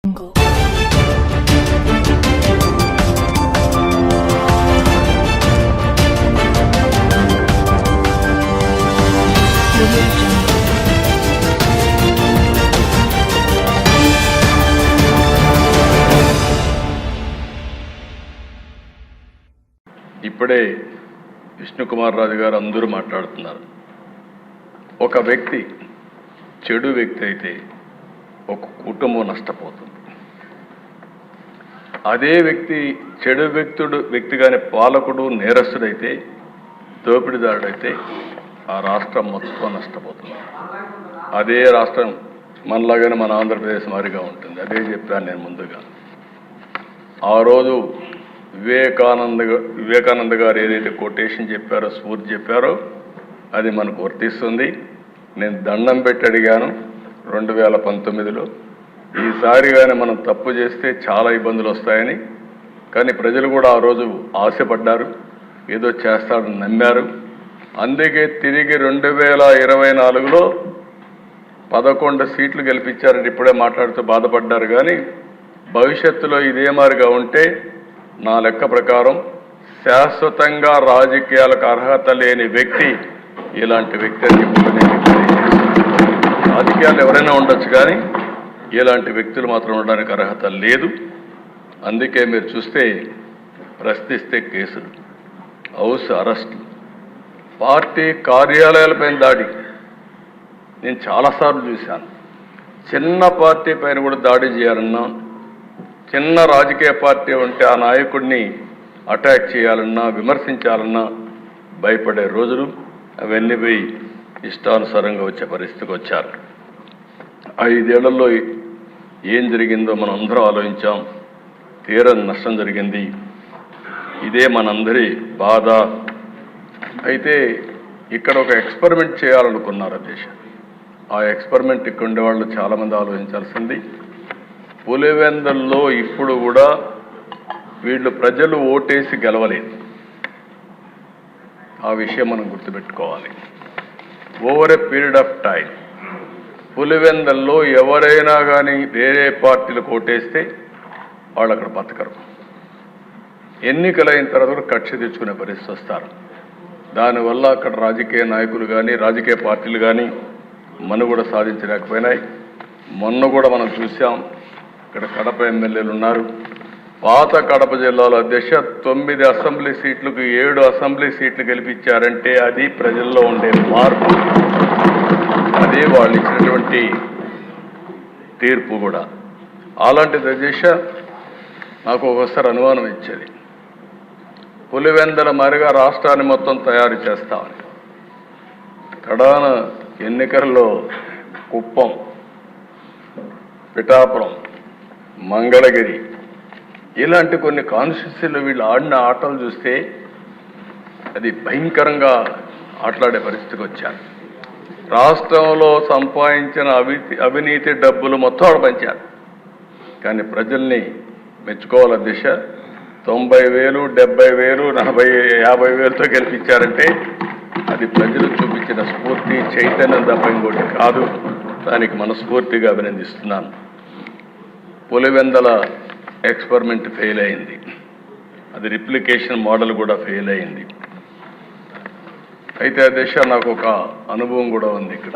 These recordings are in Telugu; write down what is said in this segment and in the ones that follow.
ఇప్పుడే విష్ణుకుమార్ రాజు గారు అందరూ మాట్లాడుతున్నారు. ఒక వ్యక్తి చెడు వ్యక్తి అయితే ఒక కుటుంబం నష్టపోతుంది. అదే వ్యక్తి చెడు వ్యక్తిగానే పాలకుడు నేరస్తుడైతే దోపిడీదారుడైతే ఆ రాష్ట్రం మొత్తం నష్టపోతుంది. అదే రాష్ట్రం మనలాగానే మన ఆంధ్రప్రదేశ్ మాదిరిగా ఉంటుంది. అదే చెప్పాను నేను ముందుగా. ఆ రోజు వివేకానంద గారు ఏదైతే కొటేషన్ చెప్పారో, స్ఫూర్తి చెప్పారో అది మనకు వర్తిస్తుంది. నేను దండం పెట్టి అడిగాను 2019లో, ఈసారి కానీ మనం తప్పు చేస్తే చాలా ఇబ్బందులు వస్తాయని. కానీ ప్రజలు కూడా ఆ రోజు ఆశపడ్డారు, ఏదో చేస్తాడని నమ్మారు. అందుకే తిరిగి 2024లో 11 సీట్లు గెలిపించారని ఇప్పుడే మాట్లాడుతూ బాధపడ్డారు. కానీ భవిష్యత్తులో ఇదే మాదిరిగా ఉంటే నా లెక్క ప్రకారం శాశ్వతంగా రాజకీయాలకు అర్హత లేని వ్యక్తి ఇలాంటి వ్యక్తి అని చెప్పుకునే రాజకీయాలు ఎవరైనా ఉండొచ్చు, కానీ ఇలాంటి వ్యక్తులు మాత్రం ఉండడానికి అర్హత లేదు. అందుకే మీరు చూస్తే ప్రశ్నిస్తే కేసులు, హౌస్ అరెస్టులు, పార్టీ కార్యాలయాలపైన దాడి నేను చాలాసార్లు చూశాను. చిన్న పార్టీ పైన కూడా దాడి చేయాలన్నా, చిన్న రాజకీయ పార్టీ ఉంటే ఆ నాయకుడిని అటాక్ చేయాలన్నా, విమర్శించాలన్నా భయపడే రోజులు అవన్నీ పోయి ఇష్టానుసారంగా వచ్చే పరిస్థితికి వచ్చారు. 5 ఏళ్లలో ఏం జరిగిందో మనం అందరం ఆలోచించాం. తీరని నష్టం జరిగింది. ఇదే మనందరి బాధ. అయితే ఇక్కడ ఒక ఎక్స్పెరిమెంట్ చేయాలనుకున్నారు దేశం. ఆ ఎక్స్పెరిమెంట్ ఇక్కడ ఉండేవాళ్ళు చాలామంది ఆలోచించాల్సింది. పులివెందుల్లో ఇప్పుడు కూడా వీళ్ళు ప్రజలు ఓటేసి గెలవలేదు. ఆ విషయం మనం గుర్తుపెట్టుకోవాలి. Over a period of time పులివెందుల్లో ఎవరైనా కానీ వేరే పార్టీలకు ఓటేస్తే వాళ్ళు అక్కడ బతకరు. ఎన్నికలైన తర్వాత కక్ష తెచ్చుకునే పరిస్థితి వస్తారు. దానివల్ల అక్కడ రాజకీయ నాయకులు కానీ రాజకీయ పార్టీలు కానీ మనుగడ సాధించలేకపోయినాయి. మొన్న కూడా మనం చూసాం. ఇక్కడ కడప ఎమ్మెల్యేలు ఉన్నారు. పాత కడప జిల్లాలో అధ్యక్ష 9 అసెంబ్లీ సీట్లకు 7 అసెంబ్లీ సీట్లు గెలిపించారంటే అది ప్రజల్లో ఉండే మార్పు, అదే వాళ్ళు ఇచ్చినటువంటి తీర్పు కూడా. అలాంటిది అధ్యక్ష నాకు ఒకసారి అనుమానం ఇచ్చేది, పులివెందుల మరిగా రాష్ట్రాన్ని మొత్తం తయారు చేస్తామని. కడాన ఎన్నికల్లో కుప్పం, పిఠాపురం, మంగళగిరి ఇలాంటి కొన్ని కాన్స్టిట్యూన్సీలు వీళ్ళు ఆడిన ఆటలు చూస్తే అది భయంకరంగా ఆటలాడే పరిస్థితికి వచ్చారు. రాష్ట్రంలో సంపాదించిన అవినీతి డబ్బులు మొత్తం ఆడ పంచారు. కానీ ప్రజల్ని మెచ్చుకోవాలి దిశ. 90,000, 70,000, 40,000, 50,000తో గెలిపించారంటే అది ప్రజలు చూపించిన స్ఫూర్తి, చైతన్యం తప్ప ఇంకోటి కాదు. దానికి మనస్ఫూర్తిగా అభినందిస్తున్నాను. పులివెందుల ఎక్స్పెరిమెంట్ ఫెయిల్ అయింది. అది రిప్లికేషన్ మోడల్ కూడా ఫెయిల్ అయింది. అయితే అధ్యక్ష నాకు ఒక అనుభవం కూడా ఉంది. ఇక్కడ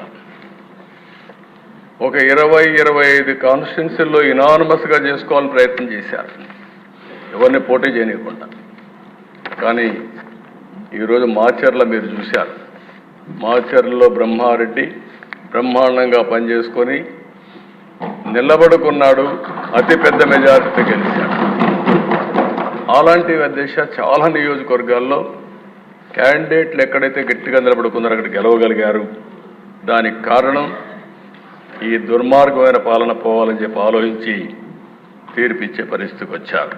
ఒక 20-25 కాన్స్టిట్యున్సీల్లో ఇనానమస్గా చేసుకోవాలని ప్రయత్నం చేశారు, ఎవరిని పోటీ చేయనీయకుండా. కానీ ఈరోజు మాచర్ల మీరు చూశారు. మాచర్లలో బ్రహ్మారెడ్డి బ్రహ్మాండంగా పనిచేసుకొని నిలబడుకున్నాడు, అతిపెద్ద మెజారిటీతో గెలిచాడు. అలాంటి అధ్యక్ష చాలా నియోజకవర్గాల్లో క్యాండిడేట్లు ఎక్కడైతే గట్టిగా నిలబడుకున్నారో అక్కడ గెలవగలిగారు. దానికి కారణం ఈ దుర్మార్గమైన పాలన పోవాలని చెప్పి ఆలోచించి తీర్పిచ్చే పరిస్థితికి వచ్చారు.